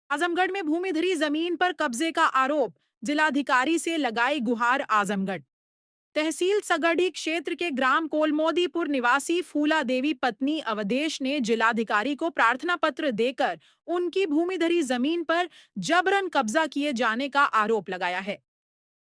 आजमगढ़ में भूमिधरी जमीन पर कब्जे का आरोप, जिलाधिकारी से लगाई गुहार आजमगढ़। तहसील सगढ़ी क्षेत्र के ग्राम कोलमोदीपुर निवासी फूला देवी पत्नी अवधेश ने जिलाधिकारी को प्रार्थना पत्र देकर उनकी भूमिधरी जमीन पर जबरन कब्जा किए जाने का आरोप लगाया है।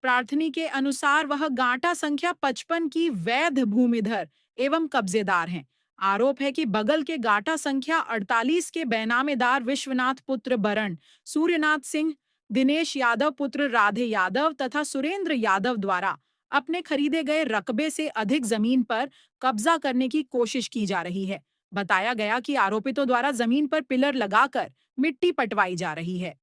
प्रार्थनी के अनुसार वह गांटा संख्या 55 की वैध भूमिधर एवं कब्जेदार हैं। आरोप है कि बगल के गांटा संख्या 48 के बेनामेदार विश्वनाथ पुत्र बरण, सूर्यनाथ सिंह, दिनेश यादव पुत्र राधे यादव तथा सुरेंद्र यादव द्वारा अपने खरीदे गए रकबे से अधिक जमीन पर कब्जा करने की कोशिश की जा रही है। बताया गया कि आरोपितों द्वारा जमीन पर पिलर लगाकर मिट्टी पटवाई जा रही है।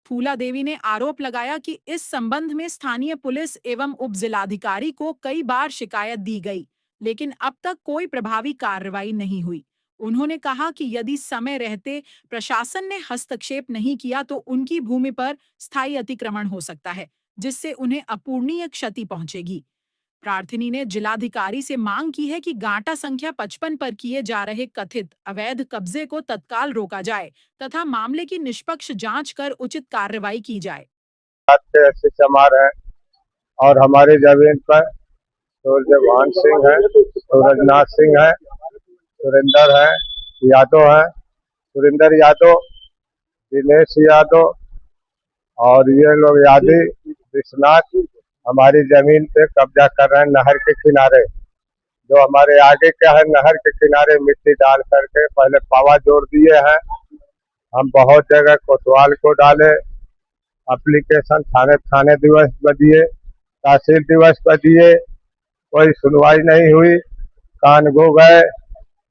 फूला देवी ने आरोप लगाया कि इस संबंध में स्थानीय पुलिस एवं उप जिलाधिकारी को कई बार शिकायत दी गई, लेकिन अब तक कोई प्रभावी कार्रवाई नहीं हुई। उन्होंने कहा कि यदि समय रहते प्रशासन ने हस्तक्षेप नहीं किया तो उनकी भूमि पर स्थायी अतिक्रमण हो सकता है, जिससे उन्हें अपूरणीय क्षति पहुंचेगी। प्रार्थनी ने जिलाधिकारी से मांग की है कि गांटा संख्या 55 पर किए जा रहे कथित अवैध कब्जे को तत्काल रोका जाए तथा मामले की निष्पक्ष जांच कर उचित कार्रवाई की जाए। ऐसे चमार है और हमारे जमीन पर सूर्यभान सिंह है, सूरजनाथ सिंह है, सुरेंद्र है, यादव है, सुरेंद्र यादव, दिनेश यादव और ये लोग यादी विश्वनाथ हमारी जमीन पे कब्जा कर रहे हैं। नहर के किनारे जो हमारे आगे क्या है, नहर के किनारे मिट्टी डाल करके पहले पावा जोड़ दिए हैं। हम बहुत जगह कोतवाल को डाले, एप्लीकेशन थाने दिवस पर दिए, तहसील दिवस पर दिए, कोई सुनवाई नहीं हुई। कानगो गए,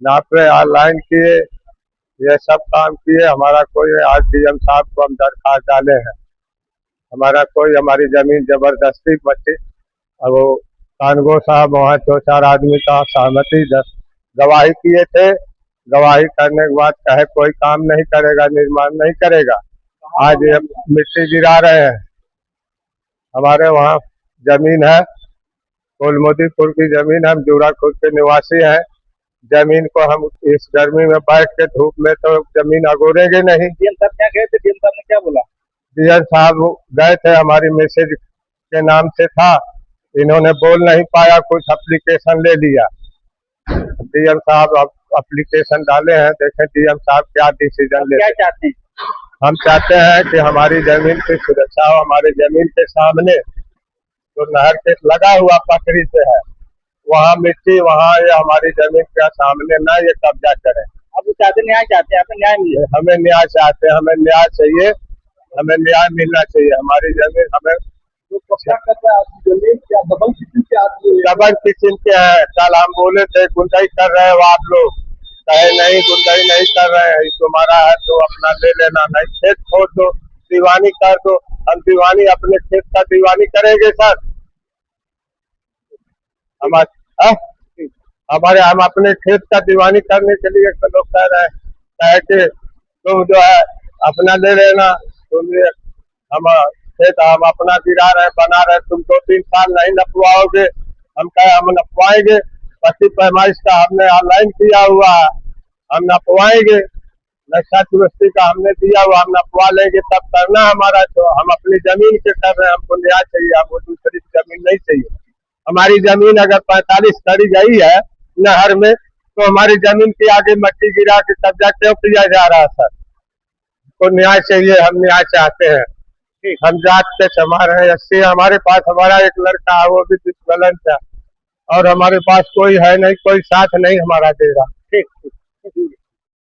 नापे ऑनलाइन किए, ये सब काम किए। हमारा कोई आज डीएम साहब को हम दरखास्त डाले हैं। हमारा कोई हमारी जमीन जबरदस्ती बची। अब वो कानगो साहब वहाँ 2-4 आदमी का सहमति गवाही किए थे। गवाही करने के बाद कहे कोई काम नहीं करेगा, निर्माण नहीं करेगा। आज ये मिट्टी गिरा रहे हैं। हमारे वहाँ जमीन है, कोलमोदीपुर की जमीन, हम जूड़ा खुद के निवासी हैं। जमीन को हम इस गर्मी में बैठ के धूप में तो जमीन अगोरेंगे नहीं। डीएम साहब क्या गए थे? डीएम साहब ने क्या बोला? डीएम साहब गए थे, हमारी मैसेज के नाम से था, इन्होंने बोल नहीं पाया, कुछ एप्लीकेशन ले लिया। डीएम साहब एप्लीकेशन डाले हैं, देखें डीएम साहब क्या डिसीजन ले। क्या चाहते हैं? हम चाहते हैं कि हमारी जमीन की सुरक्षा हो। हमारे जमीन के सामने जो नहर के लगा हुआ पकड़ी से है, वहाँ मिट्टी, वहाँ ये हमारी जमीन के सामने ना ये कब्जा करें। अब चाहते न्याय चाहते हैं, आपने न्याय मिले? हमें न्याय चाहते हैं, हमें न्याय चाहिए, हमें न्याय मिलना चाहिए। हमारी जमीन हमें जमीन क्या डबल किचन के आदमी? डबल किचन के है। कल हम बोले थे गुंडाई कर रहे हो आप लोग, कहे नहीं गुंडाई नहीं कर रहे हैं, तुम्हारा है तो अपना ले लेना, नहीं खेत छोड़ दो, दीवानी कर दो। हम दीवानी अपने खेत का दीवानी करेंगे सर? हमारे हम अपने खेत का दीवानी करने के लिए लोग कह रहे हैं कि तुम जो है अपना ले लेना, तुम हम खेत हम अपना गिरा रहे बना रहे, तुम 2-3 साल नहीं नपवाओगे। हम कहे हम नपवाएंगे, 25 पैमाइश का हमने ऑनलाइन किया हुआ है, हम नपवाएंगे। नक्शा दुरुस्ती का हमने दिया हुआ, हम नपवा लेंगे, तब करना हमारा। तो हम अपनी जमीन के कर रहे हैं, हमको न्याय चाहिए, हमको दूसरी जमीन नहीं चाहिए। हमारी जमीन अगर 45 खड़ी गई है नहर में, तो हमारी जमीन के आगे मट्टी गिरा के कब्जा क्यों किया जा रहा है सर? तो न्याय चाहिए, हम न्याय चाहते हैं। हम जात के चमार हैं, ऐसे हमारे पास हमारा एक लड़का है, वो भी विकलांग है, और हमारे पास कोई है नहीं, कोई साथ नहीं हमारा दे रहा। ठीक।